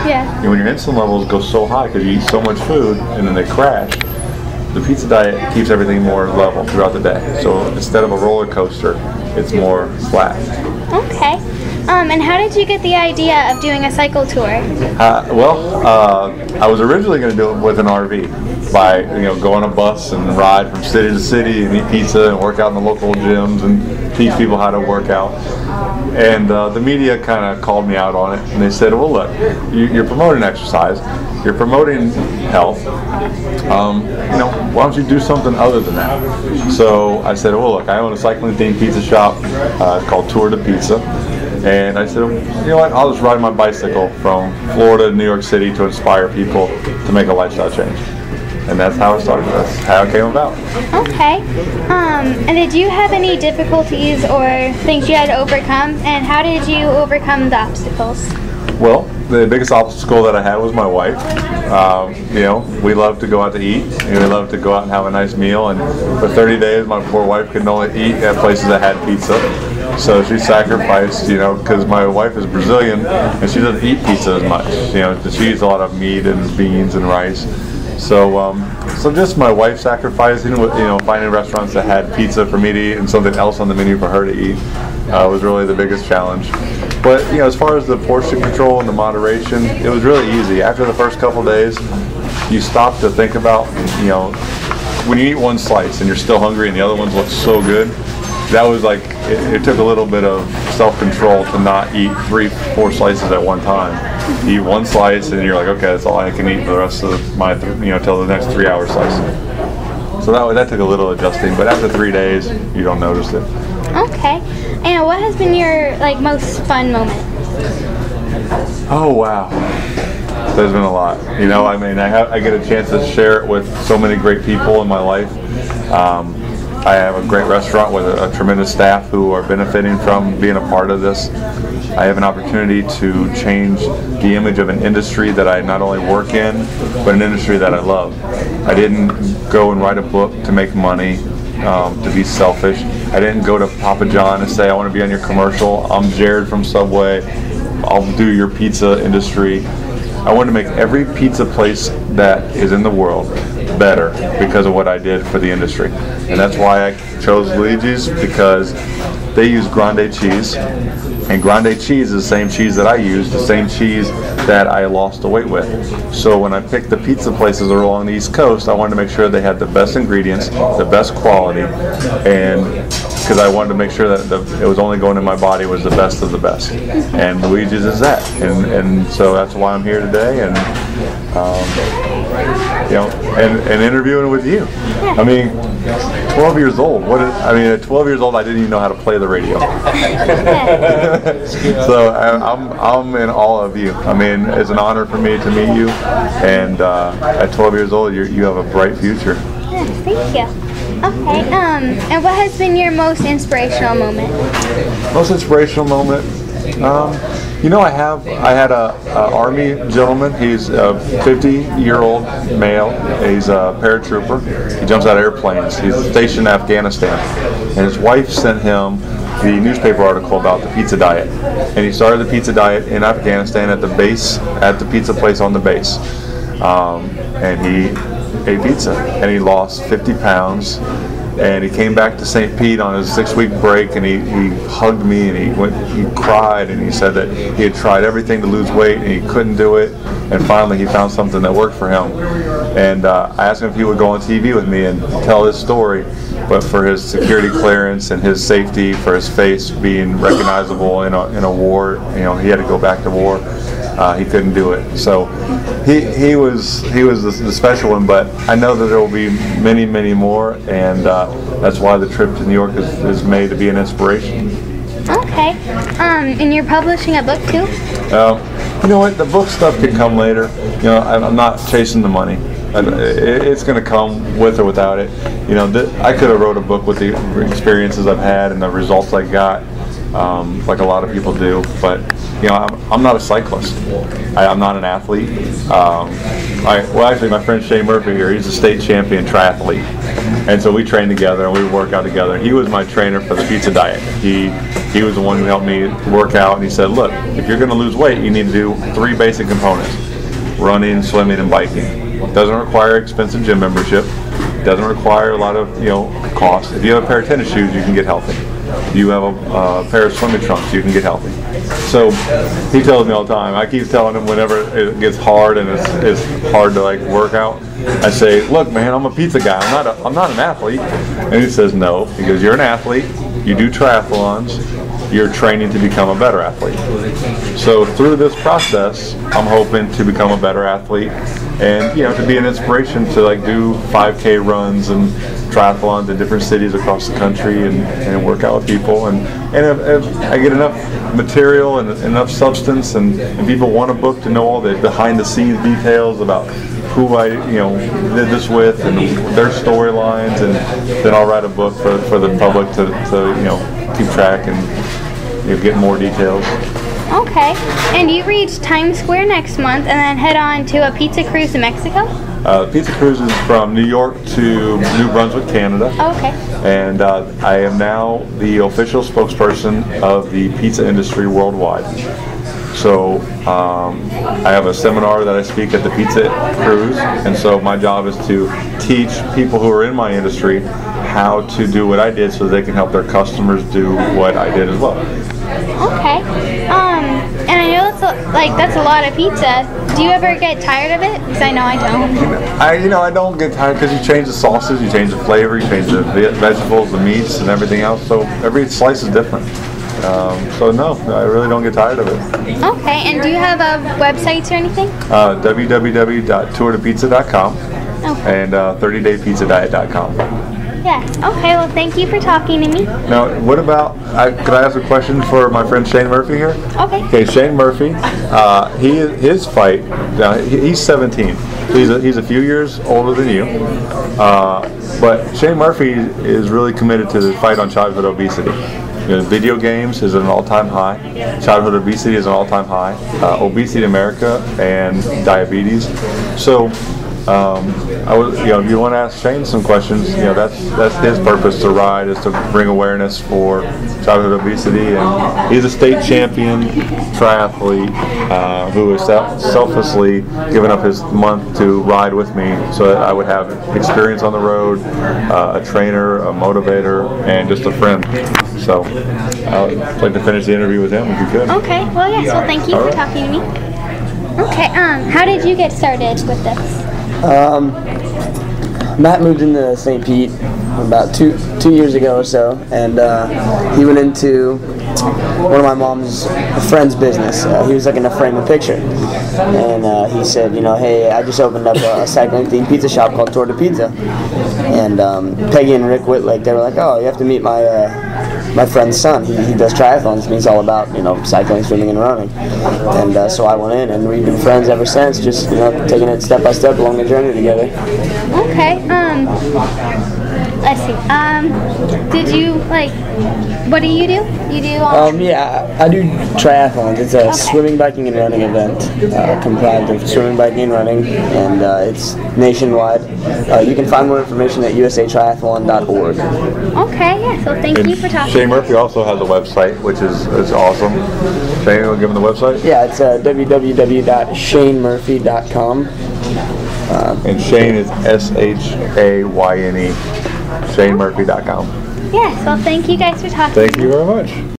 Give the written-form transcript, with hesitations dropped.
Yeah. And when your insulin levels go so high because you eat so much food and then they crash, the pizza diet keeps everything more level throughout the day. So instead of a roller coaster, it's more flat. Okay. And how did you get the idea of doing a cycle tour? I was originally going to do it with an RV by go on a bus and ride from city to city and eat pizza and work out in the local gyms and teach people how to work out. And the media kind of called me out on it, and they said, well, look, you're promoting exercise, you're promoting health, why don't you do something other than that? So I said, well, look, I own a cycling themed pizza shop called Tour de Pizza. And I said, you know what, I'll just ride my bicycle from Florida to New York City to inspire people to make a lifestyle change. And that's how it started. That's how it came about. Okay. And did you have any difficulties or things you had to overcome? And how did you overcome the obstacles? Well, the biggest obstacle that I had was my wife. We love to go out to eat. We love to go out and have a nice meal. And for 30 days, my poor wife couldn't only eat at places that had pizza. So she sacrificed, because my wife is Brazilian and she doesn't eat pizza as much. She eats a lot of meat and beans and rice. So just my wife sacrificing, finding restaurants that had pizza for me to eat and something else on the menu for her to eat was really the biggest challenge. But as far as the portion control and the moderation, it was really easy. After the first couple days, you stop to think about, when you eat one slice and you're still hungry and the other ones look so good, that was like, it took a little bit of self-control to not eat 3-4 slices at one time. You eat one slice and you're like, okay, that's all I can eat for the rest of my, till the next 3-hour slice. So that took a little adjusting, but after 3 days, you don't notice it. Okay. And what has been your most fun moment? Oh wow, there's been a lot. I get a chance to share it with so many great people in my life. I have a great restaurant with a tremendous staff who are benefiting from being a part of this. I have an opportunity to change the image of an industry that I not only work in, but an industry that I love. I didn't go and write a book to make money, to be selfish. I didn't go to Papa John and say, I want to be on your commercial. I'm Jared from Subway. I'll do your pizza industry. I wanted to make every pizza place that is in the world better because of what I did for the industry. And that's why I chose Luigi's, because they use grande cheese. And grande cheese is the same cheese that I use, the same cheese that I lost the weight with. So when I picked the pizza places along the East Coast, I wanted to make sure they had the best ingredients, the best quality, and because I wanted to make sure that it was only going in my body was the best of the best. And Luigi's is that. And so that's why I'm here today, and and interviewing with you. I mean, 12 years old. At 12 years old, I didn't even know how to play the radio. So I'm in awe of you. It's an honor for me to meet you. And at 12 years old, you have a bright future. Yes, thank you. Okay. And what has been your most inspirational moment? Most inspirational moment. I had a Army gentleman. He's a 50-year-old male. He's a paratrooper. He jumps out of airplanes. He's stationed in Afghanistan. And his wife sent him the newspaper article about the pizza diet. And he started the pizza diet in Afghanistan at the base, at the pizza place on the base. And he ate pizza. And he lost 50 pounds. And he came back to St. Pete on his 6-week break, and he hugged me, and he cried, and he said that he had tried everything to lose weight and he couldn't do it, and finally he found something that worked for him. And I asked him if he would go on TV with me and tell his story, but for his security clearance and his safety, for his face being recognizable in a war, he had to go back to war. He couldn't do it. So he was the special one, but I know that there will be many, many more, and that's why the trip to New York is made to be an inspiration. Okay. And you're publishing a book too? You know what? The book stuff can come later. I'm not chasing the money. It's going to come with or without it. I could have wrote a book with the experiences I've had and the results I got, like a lot of people do. But you know, I'm not a cyclist. I'm not an athlete. Well, actually, my friend Shayne Murphy here, he's a state champion triathlete. And so we train together and we work out together. He was my trainer for the pizza diet. He was the one who helped me work out, and he said, look, if you're going to lose weight, you need to do 3 basic components: running, swimming, and biking. It doesn't require expensive gym membership. It doesn't require a lot of cost. If you have a pair of tennis shoes, you can get healthy. You have a pair of swimming trunks, you can get healthy. So he tells me all the time. I keep telling him whenever it gets hard and it's hard to like work out, I say, look, man, I'm a pizza guy. I'm not an athlete. And he says, no, because you're an athlete. You do triathlons. You're training to become a better athlete. So through this process, I'm hoping to become a better athlete, and to be an inspiration to like do 5K runs and triathlons in different cities across the country, and work out with people. And if I get enough material and enough substance, and people want a book to know all the behind the scenes details about who I did this with and their storylines, and then I'll write a book for the public to keep track and get more details. Okay, and you reach Times Square next month and then head on to a pizza cruise in Mexico? The pizza cruise is from New York to New Brunswick, Canada. Okay. And I am now the official spokesperson of the pizza industry worldwide. So I have a seminar that I speak at the pizza cruise, and so my job is to teach people who are in my industry how to do what I did so they can help their customers do what I did as well. Okay. And I know that's a lot of pizza. Do you ever get tired of it? Because I know I don't. I don't get tired because you change the sauces, you change the flavor, you change the vegetables, the meats, and everything else. So every slice is different. So no, I really don't get tired of it. Okay, and do you have websites or anything? www.tourtopizza.com and 30daypizzadiet.com. Yes. Okay, well, thank you for talking to me. Now, what about, could I ask a question for my friend Shayne Murphy here? Okay. Okay, Shayne Murphy, his fight, he's 17. So he's a few years older than you. But Shayne Murphy is really committed to the fight on childhood obesity. Video games is at an all-time high. Childhood obesity is an all-time high. Obesity in America and diabetes. So, if you want to ask Shayne some questions, that's his purpose to ride, is to bring awareness for childhood obesity. And he's a state champion triathlete who has selflessly given up his month to ride with me, so that I would have experience on the road, a trainer, a motivator, and just a friend. So I'd like to finish the interview with him if you could. Okay. Well, yes. Well, thank you for talking to me. Okay. How did you get started with this? Matt moved into St. Pete about two years ago or so, and he went into one of my mom's friend's business. He was looking to frame a picture, and he said, hey, I just opened up a cycling themed pizza shop called Tour de Pizza, and Peggy and Rick Whitlick, they were like, oh, you have to meet my friend's son. He does triathlons, and he's all about cycling, swimming, and running. And so I went in, and we've been friends ever since, just taking it step by step along the journey together. Okay. Let's see. Did you what do you do? You do yeah, I do triathlons. It's a swimming, biking, and running event comprised of swimming, biking, and running, and it's nationwide. You can find more information at usatriathlon.org. Okay, yeah, so thank you for talking. Shayne Murphy also has a website, which is awesome. Shayne, will give him the website? Yeah, it's www.ShayneMurphy.com. And Shayne is SHAYNE, ShayneMurphy.com. Yes, well, thank you guys for talking. Thank you very much.